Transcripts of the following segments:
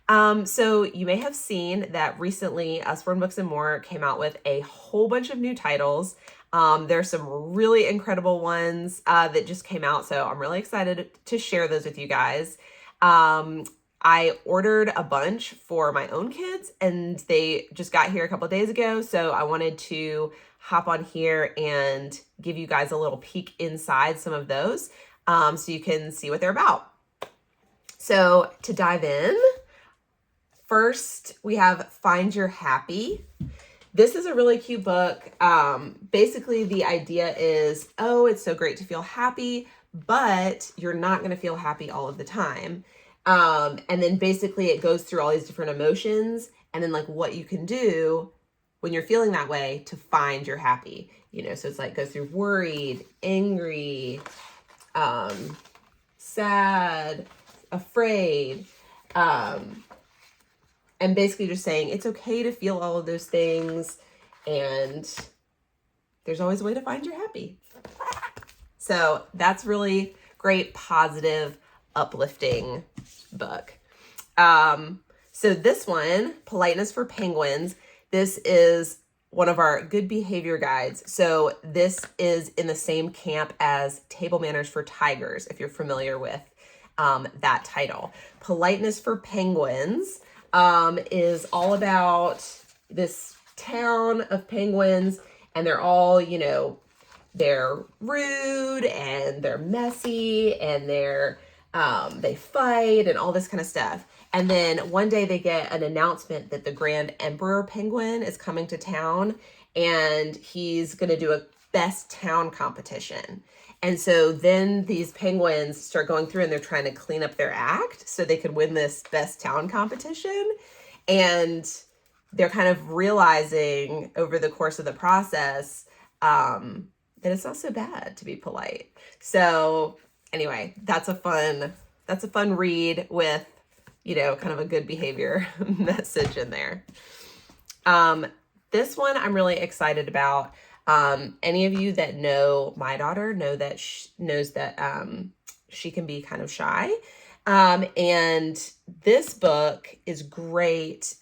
So you may have seen that recently Usborne Books and More came out with a whole bunch of new titles. There's some really incredible ones that just came out, so I'm really excited to share those with you guys. I ordered a bunch for my own kids, and they just got here a couple of days ago, so I wanted to hop on here and give you guys a little peek inside some of those so you can see what they're about. So to dive in, first, we have Find Your Happy. This is a really cute book. Basically, the idea is, oh, it's so great to feel happy, but you're not going to feel happy all of the time. And then basically it goes through all these different emotions and then like what you can do when you're feeling that way to find your happy, so it's like goes through worried, angry, sad, afraid, and basically just saying it's okay to feel all of those things, and there's always a way to find your happy. So that's really great, positive, uplifting book. So this one, Politeness for Penguins, this is one of our good behavior guides. So this is in the same camp as Table Manners for Tigers, if you're familiar with that title. Politeness for Penguins is all about this town of penguins, and they're all, they're rude and they're messy and they fight and all this kind of stuff. And then one day they get an announcement that the Grand Emperor Penguin is coming to town, and he's going to do a best town competition. And so then these penguins start going through and they're trying to clean up their act so they could win this best town competition. And they're kind of realizing over the course of the process that it's not so bad to be polite. So anyway, that's a fun read with, kind of a good behavior message in there. This one I'm really excited about. Any of you that know my daughter knows that she can be kind of shy. And this book is great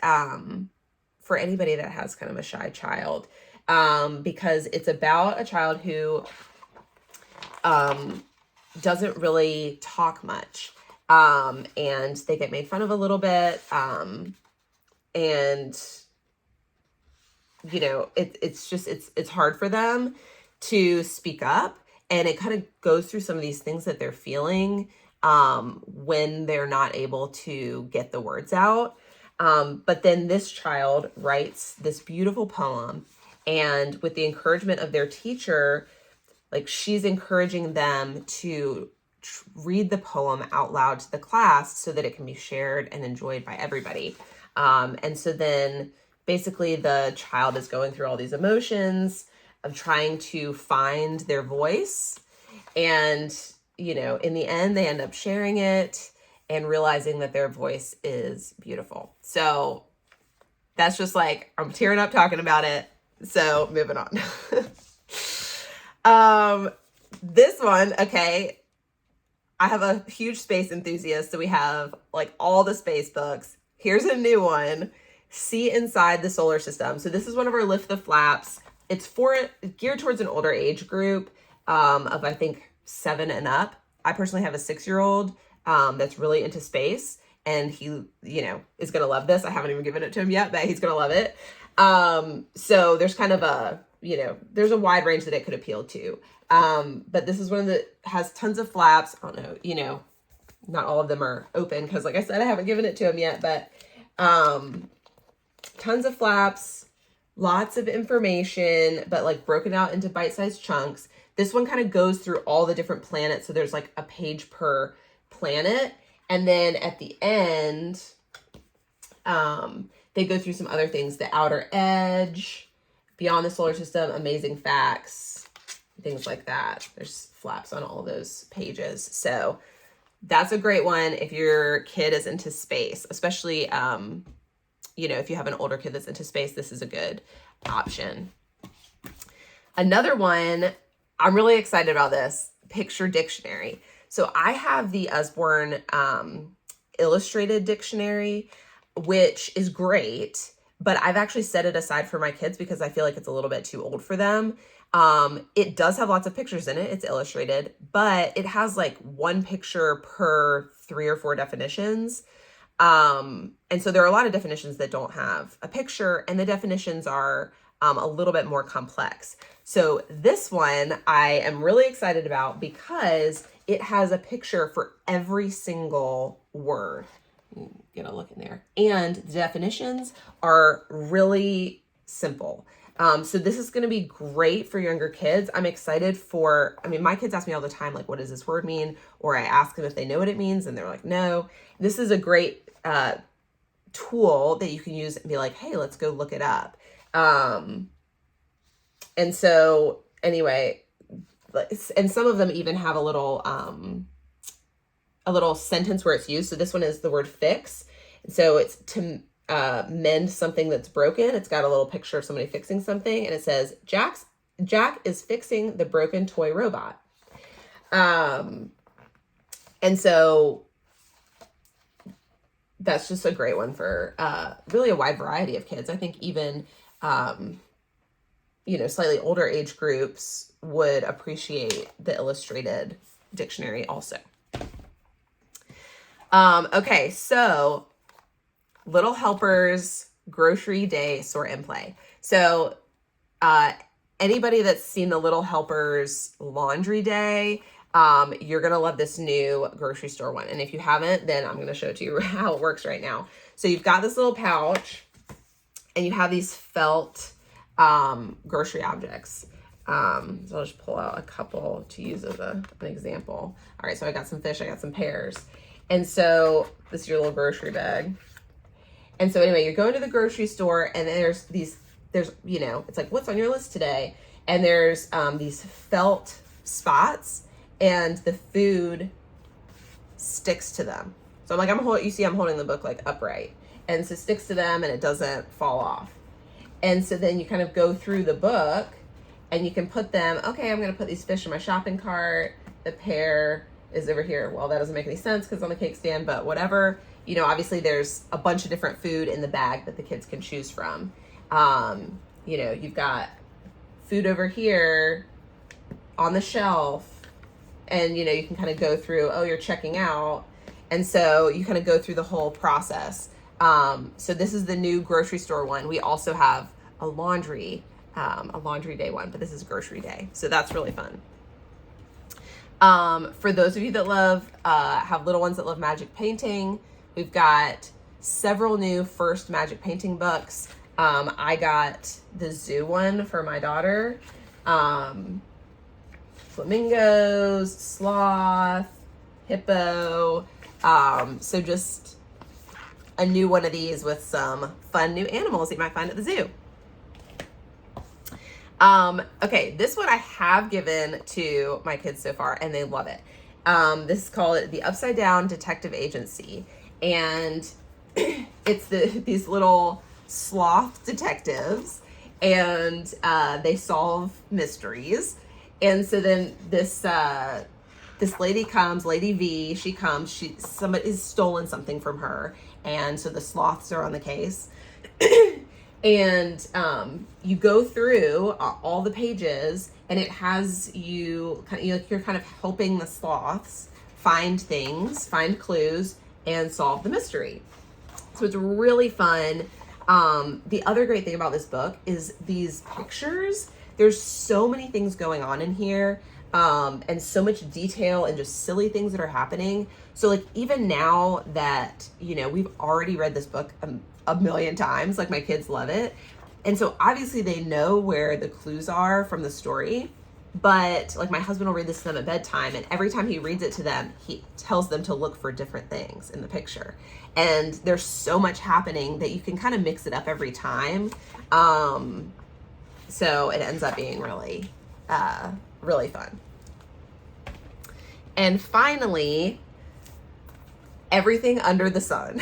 for anybody that has kind of a shy child, because it's about a child who doesn't really talk much, and they get made fun of a little bit, and it's hard for them to speak up, and it kind of goes through some of these things that they're feeling when they're not able to get the words out. But then this child writes this beautiful poem, and with the encouragement of their teacher, like she's encouraging them to read the poem out loud to the class so that it can be shared and enjoyed by everybody. And so then basically the child is going through all these emotions of trying to find their voice. And, in the end, they end up sharing it and realizing that their voice is beautiful. So that's just like, I'm tearing up talking about it. So moving on. This one, okay. I have a huge space enthusiast. So we have like all the space books. Here's a new one. See Inside the Solar System. So this is one of our Lift the Flaps. It's geared towards an older age group of, I think, 7 and up. I personally have a 6-year-old that's really into space, and he, is going to love this. I haven't even given it to him yet, but he's going to love it. So there's kind of there's a wide range that it could appeal to. But this is one that has tons of flaps. I don't know, not all of them are open because, like I said, I haven't given it to him yet, but tons of flaps, lots of information, but like broken out into bite-sized chunks. This one kind of goes through all the different planets. So there's like a page per planet. And then at the end, they go through some other things. The Outer Edge, Beyond the Solar System, Amazing Facts, things like that. There's flaps on all of those pages. So that's a great one if your kid is into space, especially, if you have an older kid that's into space, this is a good option. Another one, I'm really excited about this, Picture Dictionary. So I have the Usborne illustrated dictionary. which is great, but I've actually set it aside for my kids because I feel like it's a little bit too old for them. It does have lots of pictures in it. It's illustrated, but it has like one picture per 3 or 4 definitions. And so there are a lot of definitions that don't have a picture, and the definitions are a little bit more complex. So this one I am really excited about because it has a picture for every single word. Get a look in there. And the definitions are really simple. So this is going to be great for younger kids. I'm excited for, I mean, my kids ask me all the time, like, what does this word mean? Or I ask them if they know what it means, and they're like, no. This is a great tool that you can use and be like, hey, let's go look it up. And so anyway, and some of them even have a little sentence where it's used. So this one is the word fix. So it's to mend something that's broken. It's got a little picture of somebody fixing something, and it says, Jack is fixing the broken toy robot. And so that's just a great one for really a wide variety of kids. I think even, slightly older age groups would appreciate the illustrated dictionary also. Okay, so Little Helpers Grocery Day Sort and Play. So anybody that's seen the Little Helpers Laundry Day, you're going to love this new grocery store one. And if you haven't, then I'm going to show it to you how it works right now. So you've got this little pouch, and you have these felt grocery objects. So I'll just pull out a couple to use as an example. All right, so I got some fish, I got some pears. And so this is your little grocery bag. And so anyway, you're going to the grocery store, and there's it's like, what's on your list today? And there's these felt spots, and the food sticks to them. So I'm like, I'm holding the book like upright, and so it sticks to them and it doesn't fall off. And so then you kind of go through the book, and you can put them, okay, I'm going to put these fish in my shopping cart. The pear is over here. Well, that doesn't make any sense because it's on the cake stand, but whatever. Obviously there's a bunch of different food in the bag that the kids can choose from. You've got food over here on the shelf, and, you can kind of go through, oh, you're checking out. And so you kind of go through the whole process. So this is the new grocery store one. We also have a laundry day one, but this is grocery day. So that's really fun. For those of you that have little ones that love magic painting, we've got several new first magic painting books. I got the zoo one for my daughter. Flamingos, sloth, hippo. So just a new one of these with some fun new animals you might find at the zoo. Okay, this one I have given to my kids so far, and they love it. This is called The Upside Down Detective Agency, and it's these little sloth detectives, and they solve mysteries. And so then this lady comes, Lady V, somebody's stolen something from her, and so the sloths are on the case. And you go through all the pages, and it has you're kind of helping the sloths find things, find clues, and solve the mystery. So it's really fun. The other great thing about this book is these pictures. There's so many things going on in here, and so much detail and just silly things that are happening. So like, even now that, we've already read this book a million times, like my kids love it. And so obviously they know where the clues are from the story, but like my husband will read this to them at bedtime, and every time he reads it to them, he tells them to look for different things in the picture. And there's so much happening that you can kind of mix it up every time. So it ends up being really, really fun. And finally, Everything Under the Sun.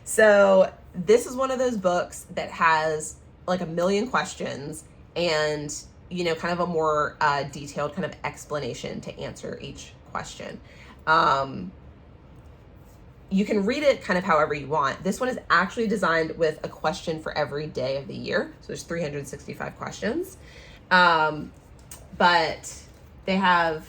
So this is one of those books that has like a million questions and, kind of a more detailed kind of explanation to answer each question. you can read it kind of however you want. This one is actually designed with a question for every day of the year. So there's 365 questions. But they have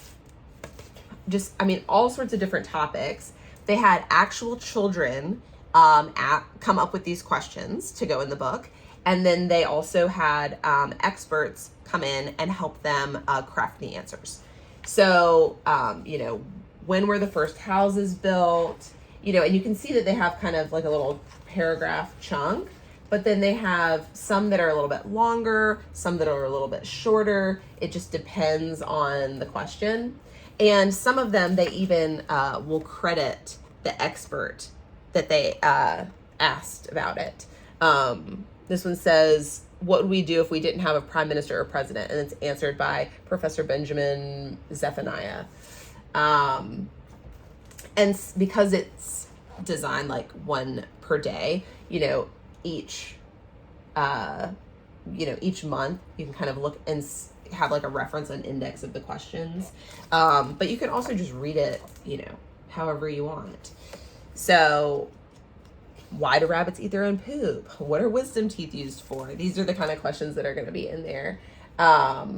just, I mean, all sorts of different topics. They had actual children come up with these questions to go in the book. And then they also had experts come in and help them craft the answers. So, you know, when were the first houses built? You know, and you can see that they have kind of like a little paragraph chunk, but then they have some that are a little bit longer, some that are a little bit shorter. It just depends on the question. And some of them, they even will credit the expert that they asked about it. This one says, what would we do if we didn't have a prime minister or president? And it's answered by Professor Benjamin Zephaniah. And because it's designed like one per day, you know, each month you can kind of look and have like a reference and index of the questions. But you can also just read it, you know, however you want. So, why do rabbits eat their own poop? What are wisdom teeth used for? These are the kind of questions that are going to be in there. Why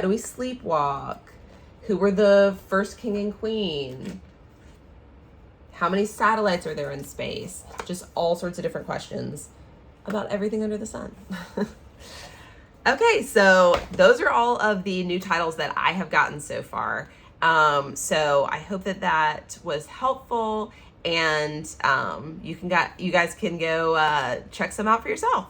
do we sleepwalk? Who were the first king and queen? How many satellites are there in space? Just all sorts of different questions about everything under the sun. Okay, so those are all of the new titles that I have gotten so far. So I hope that was helpful, and you guys can go check some out for yourself.